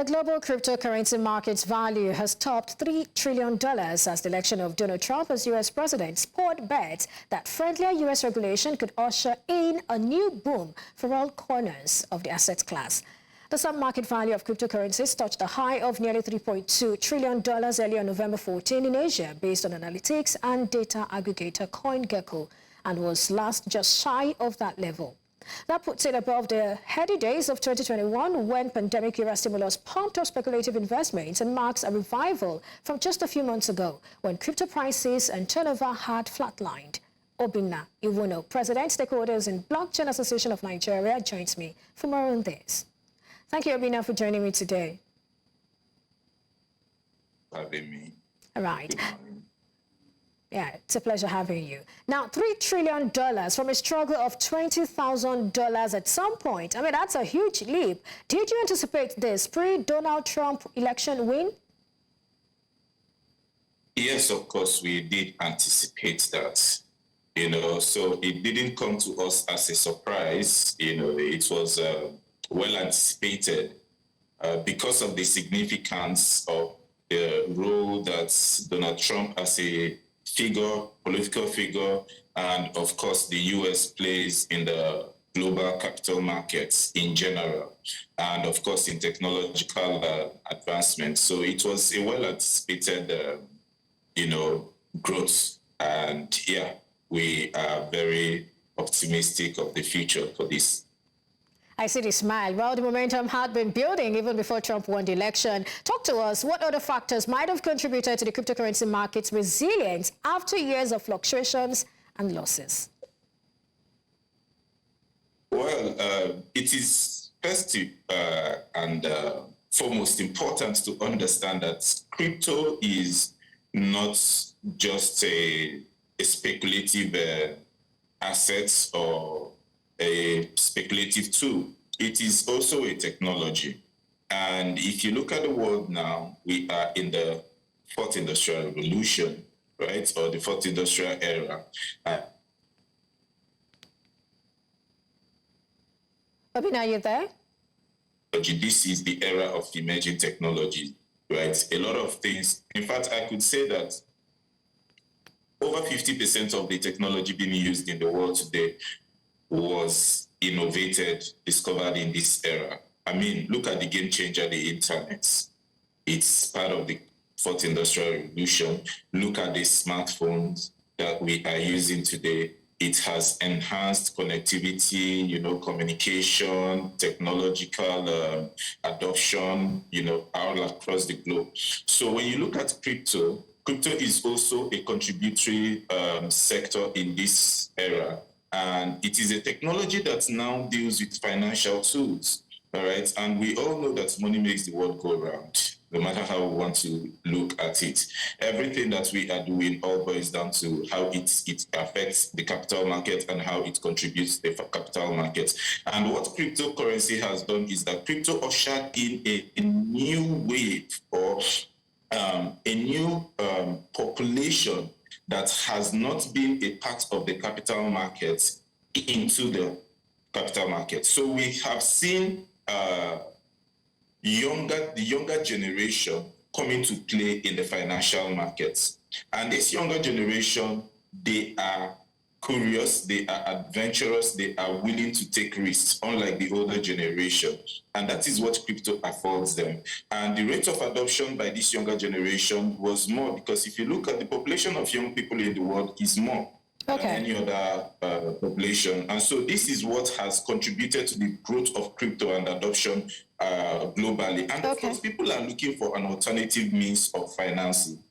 The global cryptocurrency market's value has topped $3 trillion as the election of Donald Trump as U.S. president spurred bets that friendlier U.S. regulation could usher in a new boom for all corners of the asset class. The sub-market value of cryptocurrencies touched a high of nearly $3.2 trillion early on November 14 in Asia, based on analytics and data aggregator CoinGecko, and was last just shy of that level. That puts it above the heady days of 2021, when pandemic-era stimulus pumped up speculative investments, and marks a revival from just a few months ago, when crypto prices and turnover had flatlined. Obinna Iwuno, President, Stakeholders in Blockchain Association of Nigeria, joins me for more on this. Thank you, Obinna, for joining me today. Having me. All right. Yeah, it's a pleasure having you. Now, $3 trillion from a struggle of $20,000 at some point. I mean, that's a huge leap. Did you anticipate this pre-Donald Trump election win? Yes, of course, we did anticipate that. So it didn't come to us as a surprise. It was well anticipated because of the significance of the role that Donald Trump as a political figure, and of course the U.S. plays in the global capital markets in general, and of course in technological advancement. So it was a well-anticipated, growth, and yeah, we are very optimistic of the future for this. I see the smile. Well, the momentum had been building even before Trump won the election. Talk to us, what other factors might have contributed to the cryptocurrency market's resilience after years of fluctuations and losses? Well, it is first and foremost important to understand that crypto is not just a speculative asset or a speculative tool. It is also a technology. And if you look at the world now, we are in the fourth industrial revolution, right? Or the fourth industrial era. Obinna, are you there? This is the era of emerging technology, right? A lot of things. In fact, I could say that over 50% of the technology being used in the world today was innovated, discovered in this era. I mean, look at the game changer, the internet. It's part of the fourth industrial revolution. Look at the smartphones that we are using today. It has enhanced connectivity, communication, technological adoption, all across the globe. So when you look at crypto is also a contributory sector in this era. And it is a technology that now deals with financial tools, all right? And we all know that money makes the world go round, no matter how we want to look at it. Everything that we are doing all boils down to how it affects the capital market and how it contributes to the capital market. And what cryptocurrency has done is that crypto ushered in a new wave, or a new population that has not been a part of the capital markets into the capital market. So we have seen the younger generation coming to play in the financial markets. And this younger generation, they are curious, they are adventurous, they are willing to take risks, unlike the older generation. And that is what crypto affords them. And the rate of adoption by this younger generation was more, because if you look at the population of young people in the world is more than any other population. And so this is what has contributed to the growth of crypto and adoption globally. And of course, people are looking for an alternative means of financing,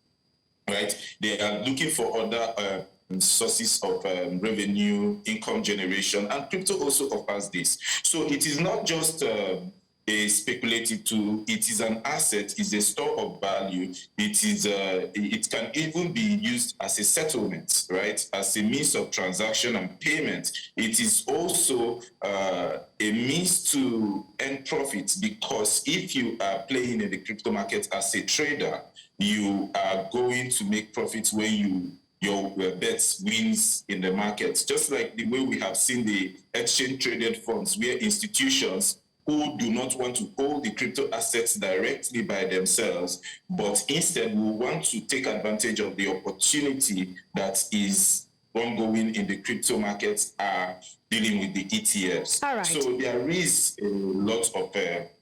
right? They are looking for other sources of revenue, income generation, and crypto also offers this. So it is not just a speculative tool, it is an asset, it's a store of value. It can even be used as a settlement, right? As a means of transaction and payment. It is also a means to earn profits, because if you are playing in the crypto market as a trader, you are going to make profits when your bets wins in the market. Just like the way we have seen the exchange traded funds, where institutions who do not want to hold the crypto assets directly by themselves, but instead will want to take advantage of the opportunity that is ongoing in the crypto markets are dealing with the ETFs. All right. So there is a lot of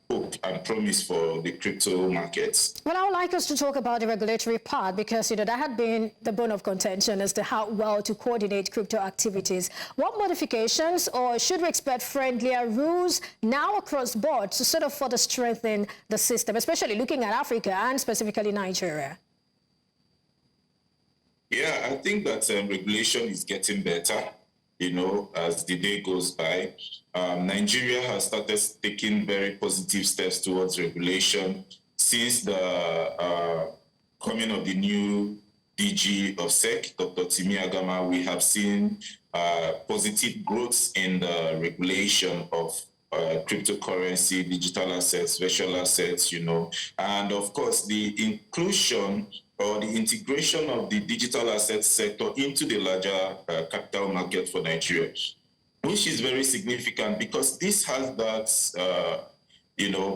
hope and promise for the crypto markets. Well, I would like us to talk about the regulatory part because, that had been the bone of contention as to how well to coordinate crypto activities. What modifications, or should we expect friendlier rules now across board to sort of further strengthen the system, especially looking at Africa and specifically Nigeria? Yeah, I think that regulation is getting better, as the day goes by. Nigeria has started taking very positive steps towards regulation since the coming of the new DG of SEC, Dr. Timi Agama. We have seen positive growth in the regulation of cryptocurrency, digital assets, virtual assets, and of course the inclusion or the integration of the digital assets sector into the larger capital market for Nigeria, which is very significant because this has that,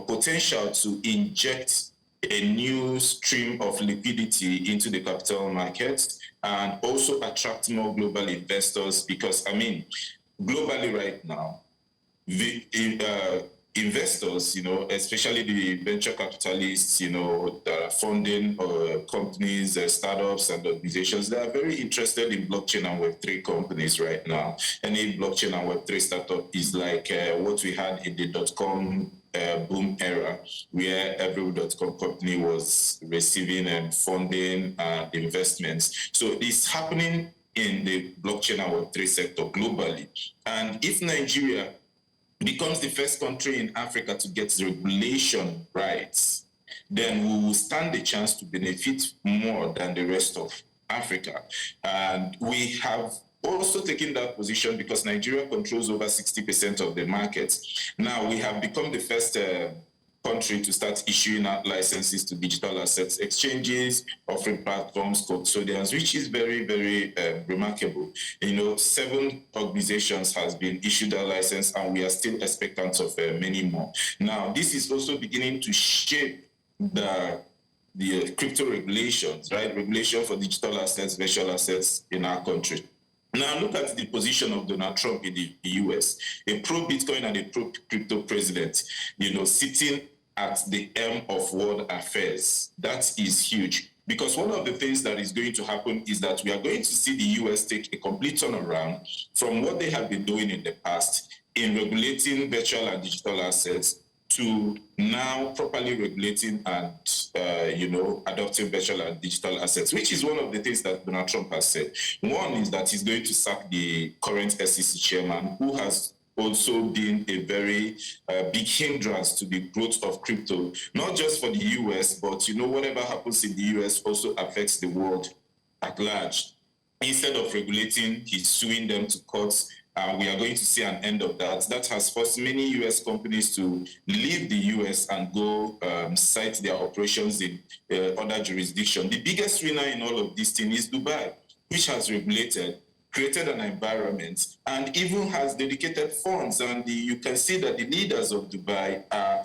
potential to inject a new stream of liquidity into the capital markets and also attract more global investors because, globally right now, the investors, especially the venture capitalists, that are funding companies, startups and organizations, they are very interested in blockchain and Web3 companies right now. Any blockchain and Web3 startup is like what we had in the .com boom era, where every .com company was receiving funding and investments. So it's happening in the blockchain and Web3 sector globally. And if Nigeria becomes the first country in Africa to get regulation rights, then we will stand a chance to benefit more than the rest of Africa. And we have also taken that position because Nigeria controls over 60% of the market. Now, we have become the first country to start issuing out licenses to digital assets exchanges, offering platforms, custodians, which is very, very remarkable. 7 organizations has been issued a license, and we are still expectant of many more. Now, this is also beginning to shape the crypto regulations, right? Regulation for digital assets, virtual assets in our country. Now, look at the position of Donald Trump in the US, a pro-Bitcoin and a pro-crypto president, sitting at the helm of world affairs. That is huge. Because one of the things that is going to happen is that we are going to see the US take a complete turnaround from what they have been doing in the past in regulating virtual and digital assets to now properly regulating and, adopting virtual and digital assets, which is one of the things that Donald Trump has said. One is that he's going to sack the current SEC chairman, who has also been a very big hindrance to the growth of crypto, not just for the US, but, whatever happens in the US also affects the world at large. Instead of regulating, he's suing them to courts. We are going to see an end of that. That has forced many US companies to leave the US and go site their operations in other jurisdictions. The biggest winner in all of this thing is Dubai, which has created an environment and even has dedicated funds. And you can see that the leaders of Dubai are,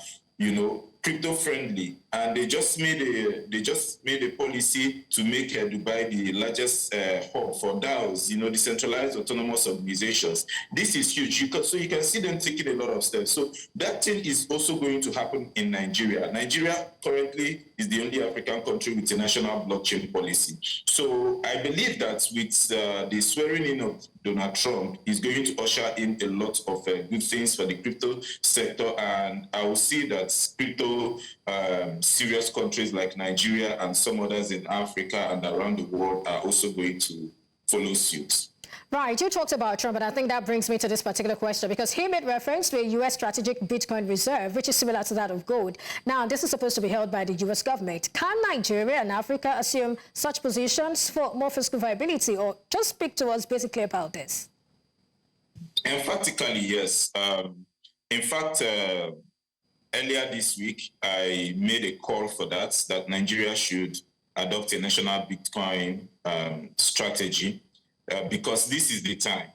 crypto friendly, and they just made a policy to make Dubai the largest hub for DAOs, decentralized autonomous organizations. This is huge. So you can see them taking a lot of steps. So that thing is also going to happen in Nigeria. Nigeria currently is the only African country with a national blockchain policy. So I believe that with the swearing in of Donald Trump is going to usher in a lot of good things for the crypto sector, and I will see that crypto serious countries like Nigeria and some others in Africa and around the world are also going to follow suit. Right, you talked about Trump, and I think that brings me to this particular question because he made reference to a U.S. strategic Bitcoin reserve, which is similar to that of gold. Now, this is supposed to be held by the U.S. government. Can Nigeria and Africa assume such positions for more fiscal viability, or just speak to us basically about this? Emphatically, yes. In fact, earlier this week, I made a call for that Nigeria should adopt a national Bitcoin strategy. Because this is the time,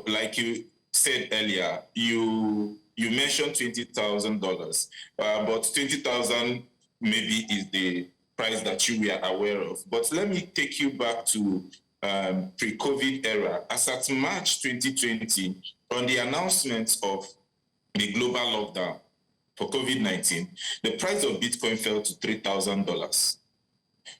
like you said earlier, you you mentioned $20,000, but 20,000 maybe is the price that you were aware of. But let me take you back to pre-COVID era. As at March 2020, on the announcement of the global lockdown for COVID-19, the price of Bitcoin fell to $3,000.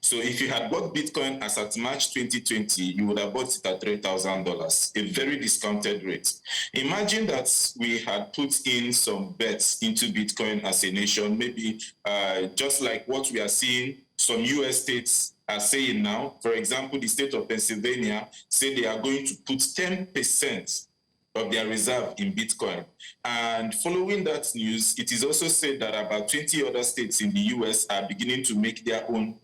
So if you had bought Bitcoin as at March 2020, you would have bought it at $3,000, a very discounted rate. Imagine that we had put in some bets into Bitcoin as a nation, maybe just like what we are seeing some US states are saying now. For example, the state of Pennsylvania said they are going to put 10% of their reserve in Bitcoin. And following that news, it is also said that about 20 other states in the US are beginning to make their own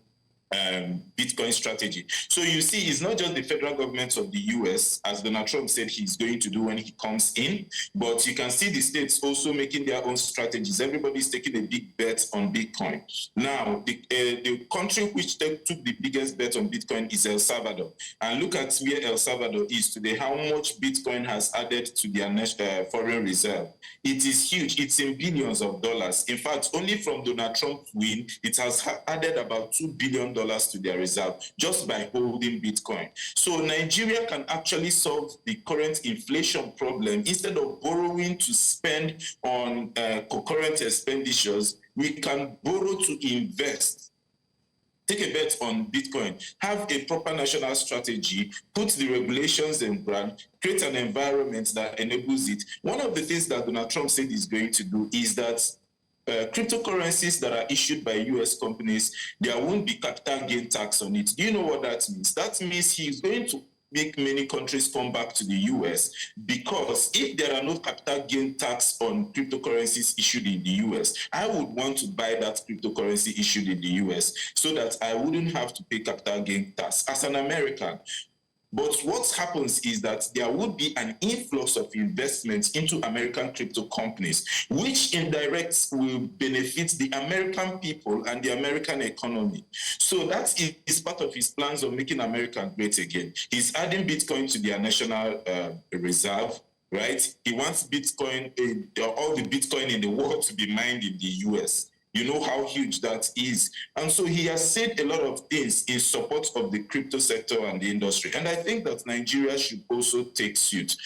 Bitcoin strategy. So you see, it's not just the federal government of the US, as Donald Trump said he's going to do when he comes in, but you can see the states also making their own strategies. Everybody's taking a big bet on Bitcoin. Now, the country which took the biggest bet on Bitcoin is El Salvador. And look at where El Salvador is today, how much Bitcoin has added to their national foreign reserve. It is huge. It's in billions of dollars. In fact, only from Donald Trump's win, it has added about $2 billion to their reserve just by holding Bitcoin. So Nigeria can actually solve the current inflation problem. Instead of borrowing to spend on concurrent expenditures, we can borrow to invest. Take a bet on Bitcoin, have a proper national strategy, put the regulations in brand, create an environment that enables it. One of the things that Donald Trump said he's going to do is that cryptocurrencies that are issued by US companies, there won't be capital gain tax on it. Do you know what that means? That means he's going to make many countries come back to the US, because if there are no capital gain tax on cryptocurrencies issued in the US, I would want to buy that cryptocurrency issued in the US so that I wouldn't have to pay capital gain tax as an American. But what happens is that there would be an influx of investments into American crypto companies, which indirect will benefit the American people and the American economy. So that is part of his plans of making America great again. He's adding Bitcoin to their national reserve, right? He wants Bitcoin, all the Bitcoin in the world to be mined in the US. You know how huge that is. And so he has said a lot of things in support of the crypto sector and the industry. And I think that Nigeria should also take suit,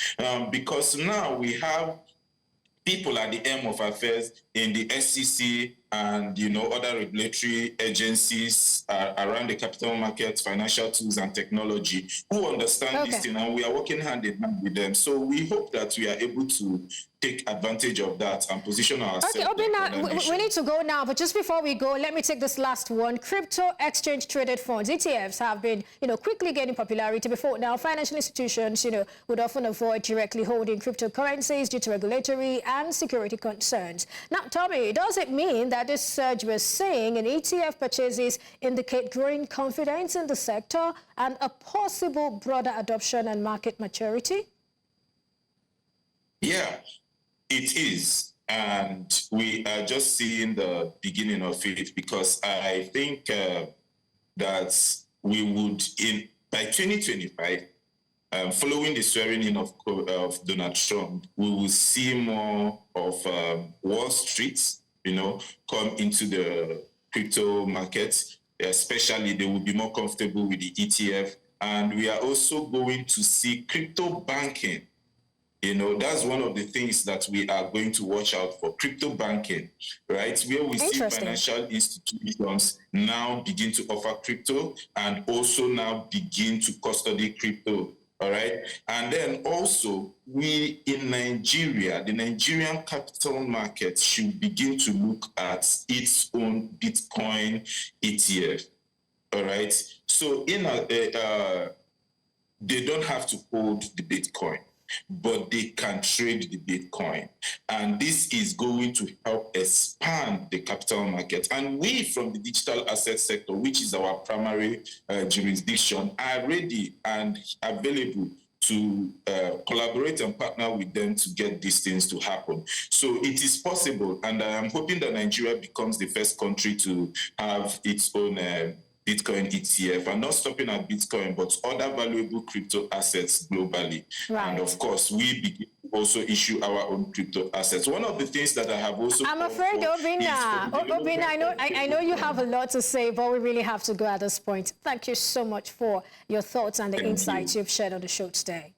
because now we have people at the helm of affairs in the SEC and, other regulatory agencies around the capital markets, financial tools and technology who understand this thing, and we are working hand in hand with them. So we hope that we are able to take advantage of that and position ourselves. Okay, Obinna, we need to go now, but just before we go, let me take this last one. Crypto exchange traded funds, ETFs, have been, quickly gaining popularity. Before now, financial institutions, would often avoid directly holding cryptocurrencies due to regulatory and security concerns. Now, tell me, does it mean that this surge we're seeing in ETF purchases indicate growing confidence in the sector and a possible broader adoption and market maturity? Yeah. It is, and we are just seeing the beginning of it, because I think that we would, by 2025, following the swearing in of Donald Trump, we will see more of Wall Street, come into the crypto markets. Especially, they will be more comfortable with the ETF, and we are also going to see crypto banking. That's one of the things that we are going to watch out for, crypto banking, right? Where we see financial institutions now begin to offer crypto and also now begin to custody crypto, all right? And then also, we in Nigeria, the Nigerian capital market should begin to look at its own Bitcoin ETF, all right? So they don't have to hold the Bitcoin, but they can trade the Bitcoin. And this is going to help expand the capital market. And we from the digital asset sector, which is our primary jurisdiction, are ready and available to collaborate and partner with them to get these things to happen. So it is possible, and I am hoping that Nigeria becomes the first country to have its own Bitcoin ETF, and not stopping at Bitcoin, but other valuable crypto assets globally. Right. And of course, we begin to also issue our own crypto assets. One of the things that I have also... I'm afraid, Obinna, I know you have a lot to say, but we really have to go at this point. Thank you so much for your thoughts and the insights you've shared on the show today.